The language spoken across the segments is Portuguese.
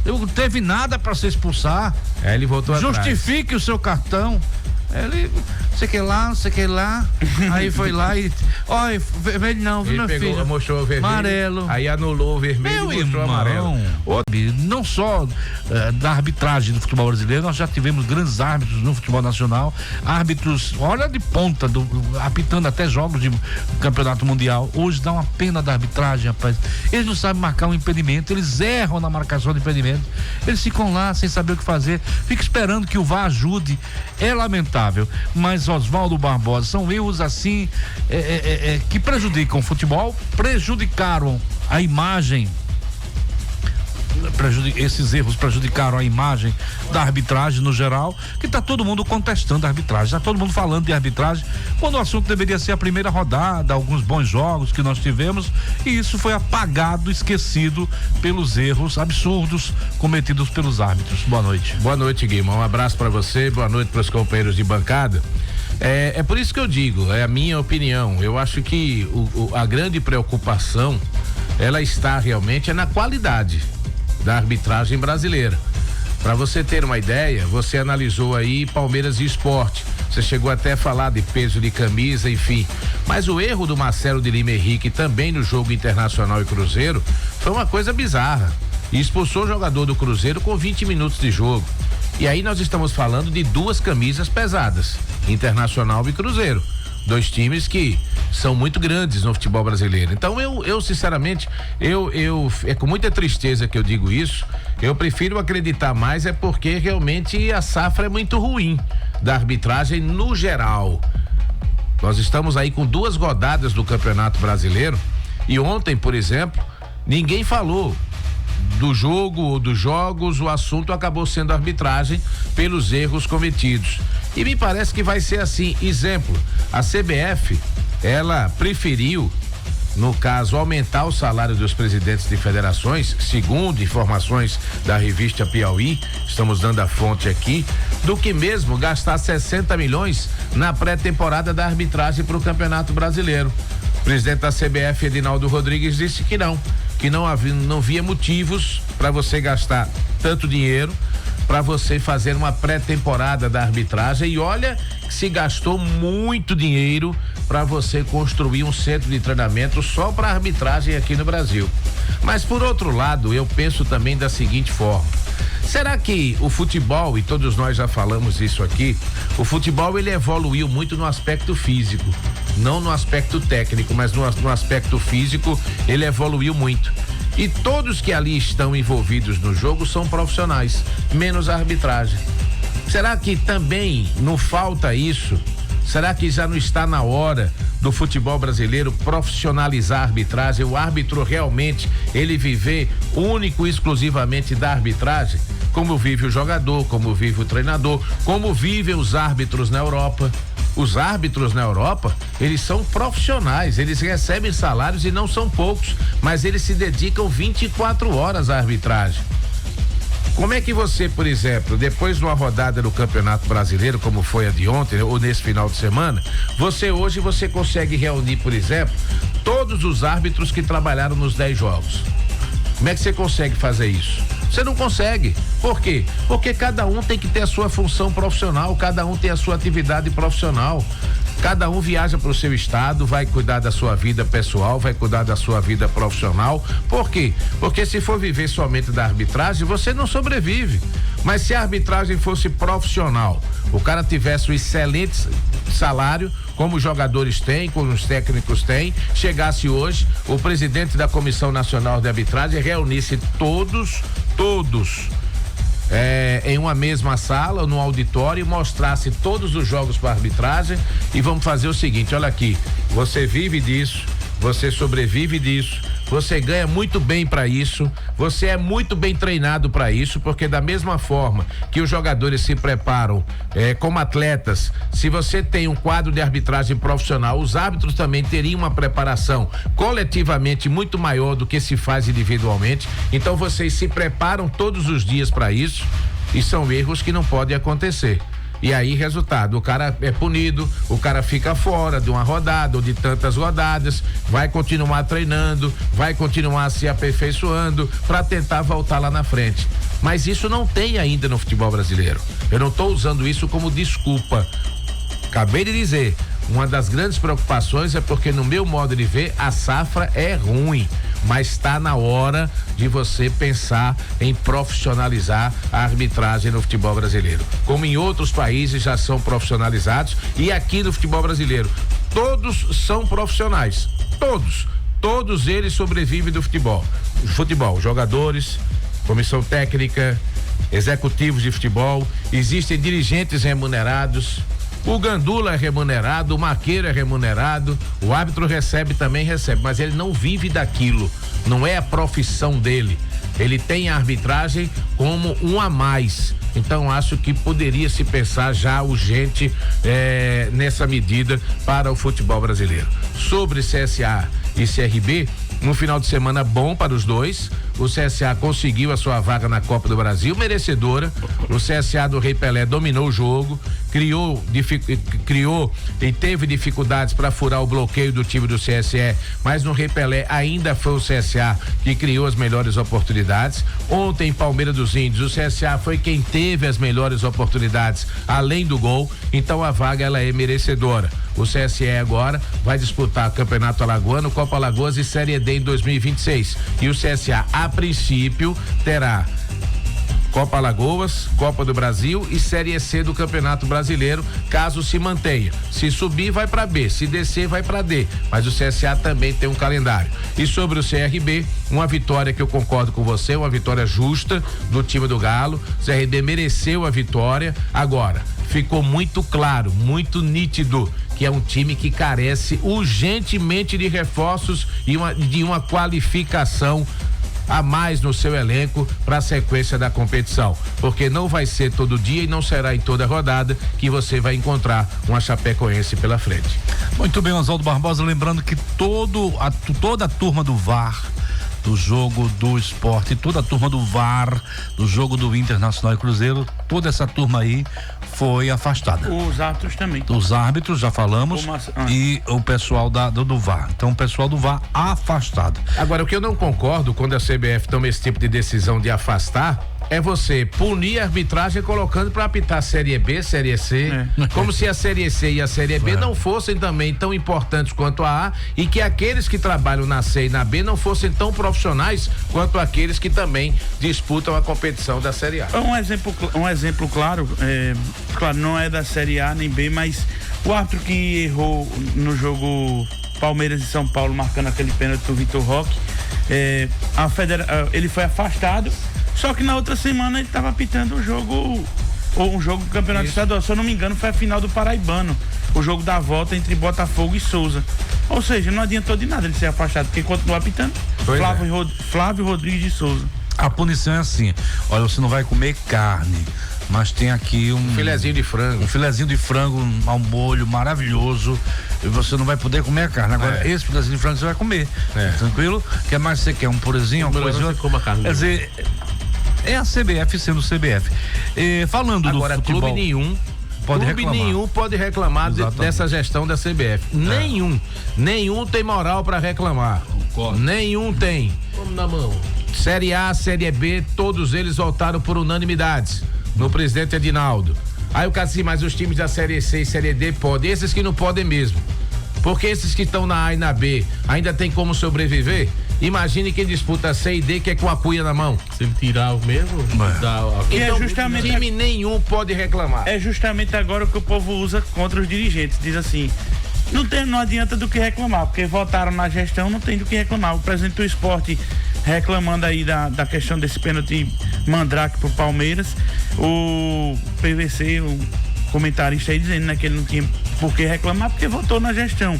Não teve nada para se expulsar. Ele voltou atrás. Justifique o seu cartão. Ele, sei que lá, aí foi lá e, olha, vermelho não, viu, meu filho? Mostrou o vermelho, amarelo. Aí anulou o vermelho e mostrou o amarelo. Não só da arbitragem do futebol brasileiro, nós já tivemos grandes árbitros no futebol nacional, árbitros, olha, de ponta, apitando até jogos de campeonato mundial. Hoje dá uma pena da arbitragem, rapaz. Eles não sabem marcar um impedimento, eles erram na marcação de impedimento, eles ficam lá sem saber o que fazer, ficam esperando que o VAR ajude. É lamentável, mas Oswaldo Barbosa, são erros assim que prejudicam o futebol, prejudicaram a imagem. Esses erros prejudicaram a imagem da arbitragem no geral, que tá todo mundo contestando a arbitragem, tá todo mundo falando de arbitragem, quando o assunto deveria ser a primeira rodada, alguns bons jogos que nós tivemos, e isso foi apagado, esquecido pelos erros absurdos cometidos pelos árbitros. Boa noite. Boa noite, Guima, um abraço para você, boa noite para os companheiros de bancada. É por isso que eu digo, é a minha opinião, eu acho que a grande preocupação, ela está realmente na qualidade da arbitragem brasileira. Para você ter uma ideia, você analisou aí Palmeiras e Sport, você chegou até a falar de peso de camisa, enfim, mas o erro do Marcelo de Lima Henrique também no jogo Internacional e Cruzeiro foi uma coisa bizarra, e expulsou o jogador do Cruzeiro com 20 minutos de jogo. E aí nós estamos falando de duas camisas pesadas, Internacional e Cruzeiro, dois times que são muito grandes no futebol brasileiro. Então eu sinceramente, é com muita tristeza que eu digo isso, eu prefiro acreditar mais porque realmente a safra é muito ruim da arbitragem no geral. Nós estamos aí com 2 rodadas do Campeonato Brasileiro e ontem, por exemplo, ninguém falou do jogo ou dos jogos, o assunto acabou sendo a arbitragem pelos erros cometidos. E me parece que vai ser assim. Exemplo, a CBF, ela preferiu, no caso, aumentar o salário dos presidentes de federações, segundo informações da revista Piauí, estamos dando a fonte aqui, do que mesmo gastar 60 milhões na pré-temporada da arbitragem para o Campeonato Brasileiro. O presidente da CBF, Edinaldo Rodrigues, disse que não via motivos para você gastar tanto dinheiro para você fazer uma pré-temporada da arbitragem, e olha que se gastou muito dinheiro para você construir um centro de treinamento só para arbitragem aqui no Brasil. Mas por outro lado, eu penso também da seguinte forma: será que o futebol, e todos nós já falamos isso aqui, o futebol ele evoluiu muito no aspecto físico, não no aspecto técnico, mas no aspecto físico ele evoluiu muito. E todos que ali estão envolvidos no jogo são profissionais, menos a arbitragem. Será que também não falta isso? Será que já não está na hora do futebol brasileiro profissionalizar a arbitragem? O árbitro realmente, ele viver único e exclusivamente da arbitragem? Como vive o jogador, como vive o treinador, como vivem os árbitros na Europa. Os árbitros na Europa, eles são profissionais, eles recebem salários e não são poucos, mas eles se dedicam 24 horas à arbitragem. Como é que você, por exemplo, depois de uma rodada do Campeonato Brasileiro, como foi a de ontem, ou nesse final de semana, você consegue reunir, por exemplo, todos os árbitros que trabalharam nos 10 jogos? Como é que você consegue fazer isso? Você não consegue. Por quê? Porque cada um tem que ter a sua função profissional, cada um tem a sua atividade profissional. Cada um viaja para o seu estado, vai cuidar da sua vida pessoal, vai cuidar da sua vida profissional. Por quê? Porque se for viver somente da arbitragem, você não sobrevive. Mas se a arbitragem fosse profissional, o cara tivesse um excelente salário, como os jogadores têm, como os técnicos têm, chegasse hoje, o presidente da Comissão Nacional de Arbitragem reunisse todos em uma mesma sala, no auditório, e mostrasse todos os jogos para arbitragem, e vamos fazer o seguinte: olha aqui, você vive disso, você sobrevive disso, você ganha muito bem para isso, você é muito bem treinado para isso, porque da mesma forma que os jogadores se preparam como atletas, se você tem um quadro de arbitragem profissional, os árbitros também teriam uma preparação coletivamente muito maior do que se faz individualmente. Então vocês se preparam todos os dias para isso, e são erros que não podem acontecer. E aí, resultado, o cara é punido, o cara fica fora de uma rodada ou de tantas rodadas, vai continuar treinando, vai continuar se aperfeiçoando para tentar voltar lá na frente. Mas isso não tem ainda no futebol brasileiro. Eu não estou usando isso como desculpa. Acabei de dizer, uma das grandes preocupações é porque, no meu modo de ver, a safra é ruim, mas está na hora de você pensar em profissionalizar a arbitragem no futebol brasileiro. Como em outros países já são profissionalizados, e aqui no futebol brasileiro, todos são profissionais. Todos eles sobrevivem do futebol. Jogadores, comissão técnica, executivos de futebol, existem dirigentes remunerados. O Gandula é remunerado, o Maqueiro é remunerado, o árbitro recebe, mas ele não vive daquilo, não é a profissão dele. Ele tem a arbitragem como um a mais. Então acho que poderia se pensar já urgente nessa medida para o futebol brasileiro. Sobre CSA e CRB, um final de semana bom para os dois. O CSA conseguiu a sua vaga na Copa do Brasil, merecedora. O CSA do Rei Pelé dominou o jogo, criou e teve dificuldades para furar o bloqueio do time do CSE, mas no Rei Pelé ainda foi o CSA que criou as melhores oportunidades. Ontem, em Palmeiras dos Índios, o CSA foi quem teve as melhores oportunidades, além do gol. Então a vaga ela é merecedora. O CSE agora vai disputar Campeonato Alagoano, Copa Alagoas e Série D em 2026. E o CSA, a princípio, terá Copa Alagoas, Copa do Brasil e Série C do Campeonato Brasileiro, caso se mantenha. Se subir, vai para B, se descer, vai para D. Mas o CSA também tem um calendário. E sobre o CRB, uma vitória que eu concordo com você, uma vitória justa do time do Galo. O CRB mereceu a vitória. Agora, ficou muito claro, muito nítido que é um time que carece urgentemente de reforços e de uma qualificação a mais no seu elenco para a sequência da competição, porque não vai ser todo dia e não será em toda rodada que você vai encontrar uma Chapecoense pela frente. Muito bem, Oswaldo Barbosa, lembrando que toda a turma do VAR, do jogo do Sport, toda a turma do VAR, do jogo do Internacional e Cruzeiro, toda essa turma aí foi afastada. Os árbitros também. Os árbitros, já falamos, e o pessoal do VAR. Então, o pessoal do VAR afastado. Agora, o que eu não concordo quando a CBF toma esse tipo de decisão de afastar é você punir a arbitragem colocando para apitar Série B, Série C, como se a Série C e a Série B não fossem também tão importantes quanto a A, e que aqueles que trabalham na C e na B não fossem tão profissionais quanto aqueles que também disputam a competição da Série A. Um exemplo claro, claro, não é da Série A nem B, mas o árbitro que errou no jogo Palmeiras e São Paulo, marcando aquele pênalti do Vitor Roque, ele foi afastado. Só que na outra semana ele estava apitando um jogo do Campeonato Estadual. Se eu não me engano, foi a final do Paraibano. O jogo da volta entre Botafogo e Souza. Ou seja, não adiantou de nada ele ser afastado, porque continuou apitando Flávio Rodrigues de Souza. A punição é assim: olha, você não vai comer carne, mas tem aqui um filezinho de frango. Um filezinho de frango ao molho maravilhoso. E você não vai poder comer a carne. Agora, esse filezinho de frango você vai comer. Tranquilo? O que mais você quer? Um purezinho, uma coisa? Coma carne. Quer dizer, é a CBF sendo CBF. Falando agora, do futebol, clube nenhum pode reclamar dessa gestão da CBF. Nenhum tem moral para reclamar. Concordo. Nenhum tem. Vamos na mão. Série A, Série B, todos eles votaram por unanimidades no presidente Edinaldo. Aí o cara assim, mas os times da Série C e Série D podem, esses que não podem mesmo. Porque esses que estão na A e na B ainda tem como sobreviver? Imagine quem disputa C e D que é com a cuia na mão. Se ele tirar o mesmo, então justamente time nenhum pode reclamar. É justamente agora o que o povo usa contra os dirigentes. Diz assim, não adianta do que reclamar, porque votaram na gestão, não tem do que reclamar. O presidente do Sport reclamando aí da questão desse pênalti mandrake pro Palmeiras. O PVC, o comentarista aí dizendo, né, que ele não tinha por que reclamar, porque votou na gestão.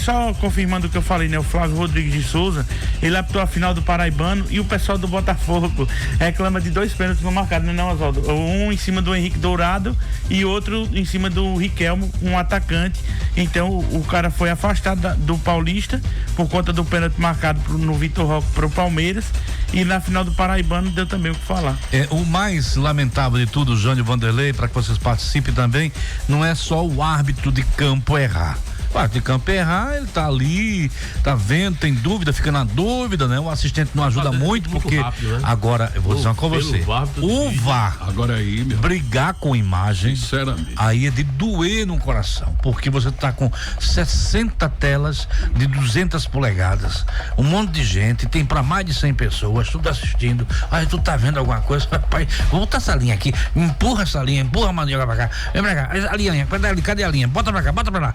Só confirmando o que eu falei, né, o Flávio Rodrigues de Souza, ele apitou a final do Paraibano, e o pessoal do Botafogo reclama de 2 pênaltis não marcados, não é, Oswaldo? Um em cima do Henrique Dourado e outro em cima do Riquelmo, um atacante. Então o cara foi afastado do Paulista por conta do pênalti marcado no Vitor Roque pro Palmeiras, e na final do Paraibano deu também o que falar. O mais lamentável de tudo, Jânio Vanderlei, para que vocês participem aqui também, não é só o árbitro de campo errar. O árbitro de campo errar, ele tá ali, tá vendo, tem dúvida, fica na dúvida, né? O assistente não ajuda muito porque rápido, né? agora, eu vou dizer uma com você, o VAR, agora aí, meu, brigar com imagem, sinceramente, aí é de doer no coração, porque você tá com 60 telas de 200 polegadas, um monte de gente, tem para mais de 100 pessoas, tudo assistindo. Aí tu tá vendo alguma coisa, rapaz, vou botar essa linha aqui, empurra essa linha, empurra a mandioca pra cá, vem pra cá, a linha, cadê a linha? Bota pra cá, bota pra lá.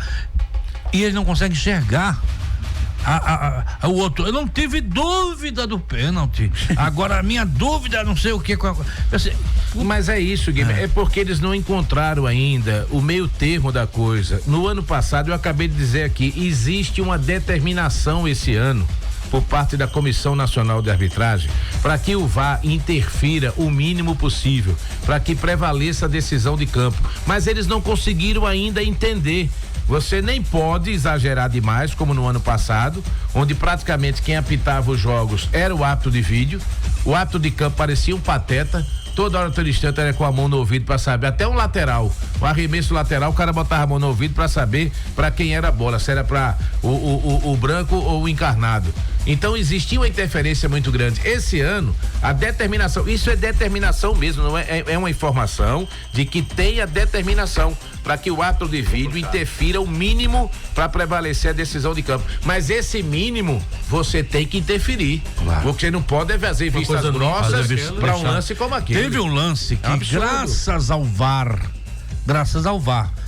E ele não consegue enxergar o outro. Eu não tive dúvida do pênalti. Agora a minha dúvida, não sei o que. Mas é isso, Guilherme. É porque eles não encontraram ainda o meio termo da coisa. No ano passado, eu acabei de dizer aqui, existe uma determinação esse ano por parte da Comissão Nacional de Arbitragem para que o VAR interfira o mínimo possível, para que prevaleça a decisão de campo. Mas eles não conseguiram ainda entender. Você nem pode exagerar demais, como no ano passado, onde praticamente quem apitava os jogos era o árbitro de vídeo, o árbitro de campo parecia um pateta, toda hora, todo instante era com a mão no ouvido para saber, até um lateral, o arremesso lateral, o cara botava a mão no ouvido para saber para quem era a bola, se era para o branco ou o encarnado. Então existia uma interferência muito grande. Esse ano, a determinação, isso é determinação mesmo, não é uma informação de que tem a determinação para que o árbitro de vídeo interfira o mínimo para prevalecer a decisão de campo. Mas esse mínimo você tem que interferir. Claro. Porque não pode fazer vistas grossas para um lance como aquele. Teve um lance que, graças ao VAR,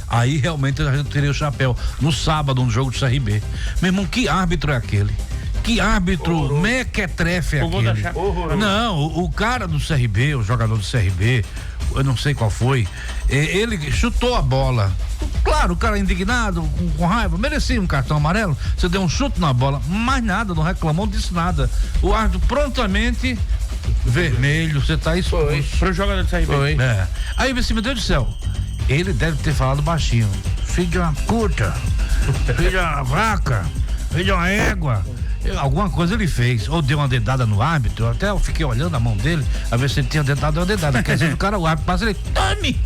aí realmente a gente teria o chapéu no sábado, no jogo do CRB. Meu irmão, que árbitro é aquele? Que árbitro mequetrefe é aquele? Não, o cara do CRB, o jogador do CRB, eu não sei qual foi, ele chutou a bola. Claro, o cara indignado, com raiva, merecia um cartão amarelo. Você deu um chute na bola, mais nada, não reclamou, não disse nada. O árbitro prontamente vermelho, você tá exposto. Pro jogador do CRB. Foi. É. Aí, meu Deus do céu, ele deve ter falado baixinho. Filho de uma puta, filho de uma vaca, filho de uma égua. Alguma coisa ele fez, ou deu uma dedada no árbitro, até eu fiquei olhando a mão dele, a ver se ele tinha dedado uma dedada. Quer dizer, o cara, o árbitro passa, ele, tome!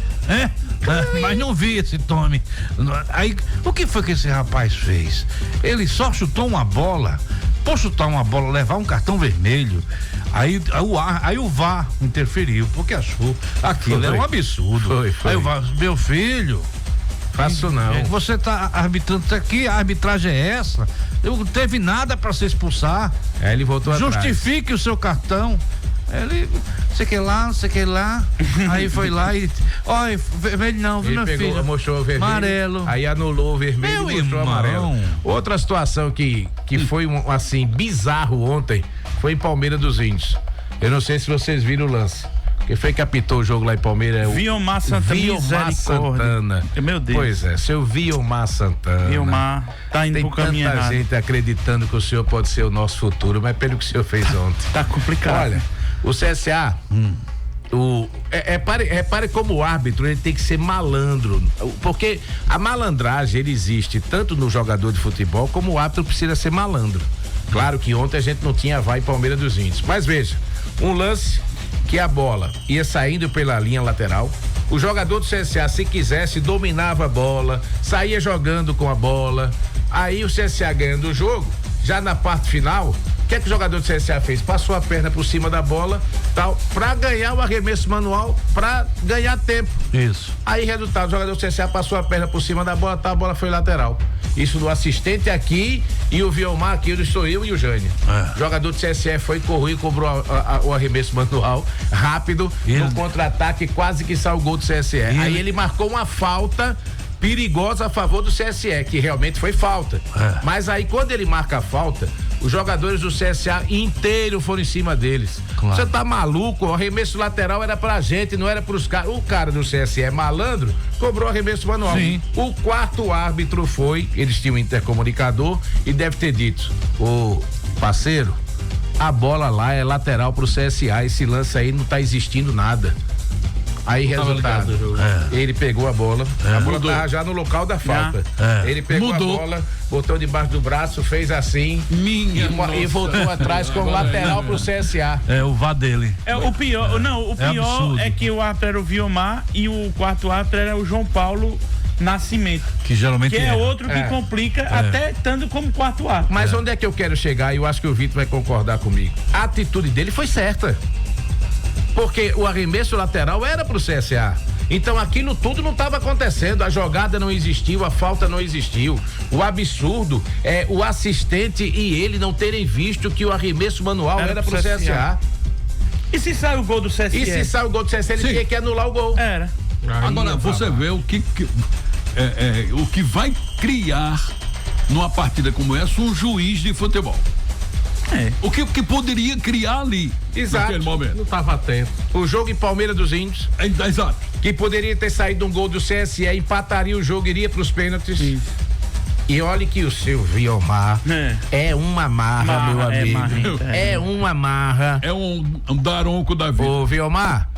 Mas não vi esse tome. Aí, o que foi que esse rapaz fez? Ele só chutou uma bola, por chutar uma bola, levar um cartão vermelho, aí o VAR interferiu, porque achou aquilo é um absurdo. Foi. Aí o VAR, meu filho, faço não. Você tá arbitrando aqui, a arbitragem é essa. Não teve nada para se expulsar. Ele voltou atrás. Justifique o seu cartão. Ele, sei que lá. Aí foi lá e, olha, vermelho não, viu, meu filho? Mostrou o vermelho. Amarelo. Aí anulou o vermelho e mostrou o amarelo. Outra situação que foi assim, bizarro ontem, foi em Palmeiras dos Índios. Eu não sei se vocês viram o lance. Quem foi que apitou o jogo lá em Palmeiras? Viomar Santana. Meu Deus. Pois é, seu Viomar Santana. Viomar tá indo pro caminho errado. Tem tanta gente acreditando que o senhor pode ser o nosso futuro, mas pelo que o senhor fez ontem. Tá complicado. Olha, o CSA, repare como o árbitro, ele tem que ser malandro, porque a malandragem, ele existe tanto no jogador de futebol, como o árbitro precisa ser malandro. Claro que ontem a gente não tinha VAR em Palmeiras dos Índios, mas veja, um lance que a bola ia saindo pela linha lateral, o jogador do CSA, se quisesse, dominava a bola, saía jogando com a bola, aí o CSA ganhando o jogo, já na parte final, o que é que o jogador do CSA fez? Passou a perna por cima da bola, tal, pra ganhar o arremesso manual, pra ganhar tempo. Isso. Aí, resultado, o jogador do CSA passou a perna por cima da bola, a bola foi lateral. Isso do assistente aqui e o Viomar aqui, onde estou eu e o Jânio. O jogador do CSE foi, correu e cobrou o arremesso manual rápido, no contra-ataque, quase que saiu o gol do CSE. Aí ele marcou uma falta perigosa a favor do CSE, que realmente foi falta. Mas aí, quando ele marca a falta, os jogadores do CSA inteiro foram em cima deles. Claro. Você tá maluco? O arremesso lateral era pra gente, não era pros caras. O cara do CSE é malandro, cobrou arremesso manual. Sim. O quarto árbitro foi, eles tinham um intercomunicador e deve ter dito: ô parceiro, a bola lá é lateral pro CSA, esse lance aí não tá existindo nada. Aí, resultado, ele pegou a bola, a bola tava já no local da falta. Ele pegou a bola, botou debaixo do braço, fez assim e voltou atrás com o lateral pro CSA. É o VAR dele. O pior é que o árbitro era o Viomar e o quarto árbitro era o João Paulo Nascimento. Que geralmente é outro que complica, até estando como quarto árbitro. Mas onde é que eu quero chegar? E eu acho que o Vitor vai concordar comigo. A atitude dele foi certa. Porque o arremesso lateral era pro CSA. Então aquilo tudo não estava acontecendo, a jogada não existiu, a falta não existiu. O absurdo é o assistente e ele não terem visto que o arremesso manual era pro CSA. E se sai o gol do CSA? E se sai o gol do CSA, ele tinha que anular o gol. Era. Agora você vê o que vai criar numa partida como essa um juiz de futebol. O que poderia criar ali? Exato. Naquele momento. Não estava atento. O jogo em Palmeiras dos Índios. Exato. Que poderia ter saído um gol do CSE, empataria o jogo, iria para os pênaltis. Isso. E olhe que o seu Viomar é uma marra, meu amigo. É uma marra. É um daronco da vida. Ô, Viomar,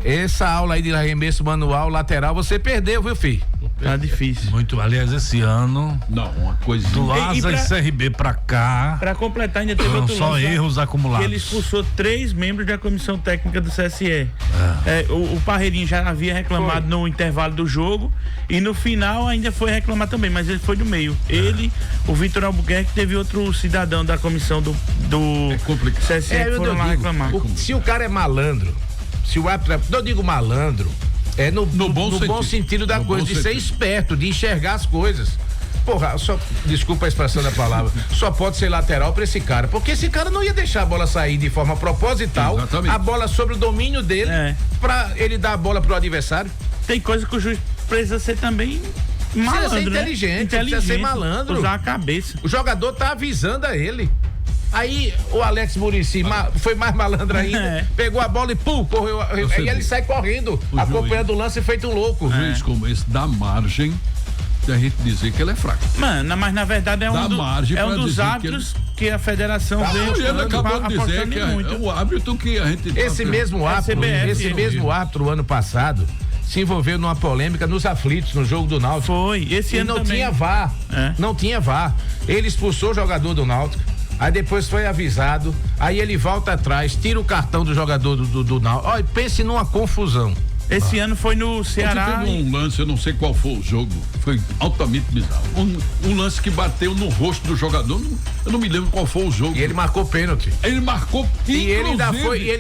essa aula aí de arremesso manual lateral você perdeu, viu, filho? Tá difícil. Muito, aliás, esse ano. Não, uma coisa. Do Asa e CRB pra cá. Pra completar, ainda teve outro só erros acumulados. Ele expulsou 3 membros da comissão técnica do CSE. O Parreirinho já havia reclamado no intervalo do jogo e no final ainda foi reclamar também, mas ele foi do meio. Ele, o Vitor Albuquerque, teve outro cidadão da comissão do CSE que foram lá reclamar. Se o cara é malandro, se o árbitro, não digo malandro, é no bom sentido da coisa, de ser esperto, de enxergar as coisas. Porra, desculpa a expressão da palavra, só pode ser lateral pra esse cara, porque esse cara não ia deixar a bola sair de forma proposital, a bola sobre o domínio dele, pra ele dar a bola pro adversário. Tem coisa que o juiz precisa ser também malandro, precisa ser inteligente, precisa ser malandro. Usar a cabeça. O jogador tá avisando a ele. Aí o Alex Muricy foi mais malandro ainda, pegou a bola e correu. Aí ele sai correndo, acompanhando o lance feito um louco. O juiz como esse dá margem da gente dizer que ele é fraco. Mano, mas na verdade é um dos árbitros que a federação veio. Ele acabou de dizer que é o árbitro que a gente. Esse mesmo árbitro, ano passado, se envolveu numa polêmica nos aflitos, no jogo do Náutico. Foi, esse ano não também. Tinha VAR. Não tinha VAR. Ele expulsou o jogador do Náutico. Aí depois foi avisado, aí ele volta atrás, tira o cartão do jogador do Náutico. Olha, pense numa confusão. Esse ano foi no Ceará. Teve um lance, eu não sei qual foi o jogo, foi altamente bizarro. Um lance que bateu no rosto do jogador, eu não me lembro qual foi o jogo. E ele marcou pênalti. Ele marcou, e ele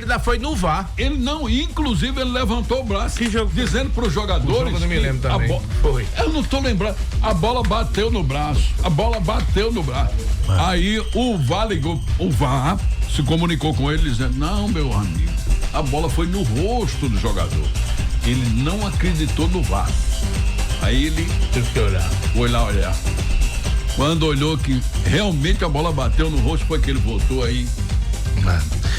ainda foi no VAR. Ele não, inclusive ele levantou o braço, dizendo pros jogadores. Eu não me lembro também. Foi. Eu não tô lembrando. A bola bateu no braço. Aí o VAR se comunicou com ele dizendo: não, meu amigo, a bola foi no rosto do jogador. Ele não acreditou no VAR. Aí ele teve que olhar. Foi lá olhar. Quando olhou que realmente a bola bateu no rosto, foi que ele voltou aí.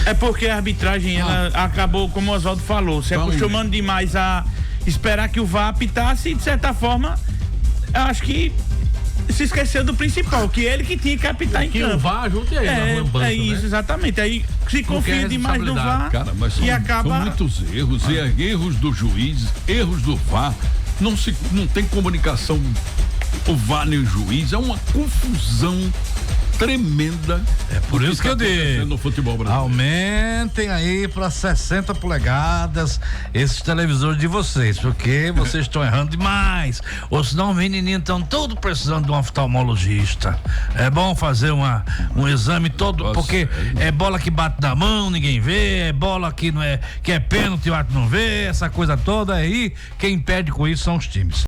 É porque a arbitragem ela acabou, como o Oswaldo falou, se acostumando demais a esperar que o VAR apitasse e, de certa forma, eu acho que se esqueceu do principal, que ele que tinha que apitar em campo. O VAR ajuda aí na lambança, isso, exatamente. Aí se confia demais no VAR, cara, mas são muitos erros, erros do juiz, erros do VAR. Não tem comunicação, o VAR e o juiz, é uma confusão tremenda. É por isso que eu digo, no futebol brasileiro. Aumentem aí para 60 polegadas esses televisores de vocês, porque vocês estão errando demais. Ou senão os menininhos estão todos precisando de um oftalmologista. É bom fazer um exame todo, porque é bola que bate na mão, ninguém vê, é bola que não é, que é pênalti, o árbitro não vê, essa coisa toda aí, quem perde com isso são os times.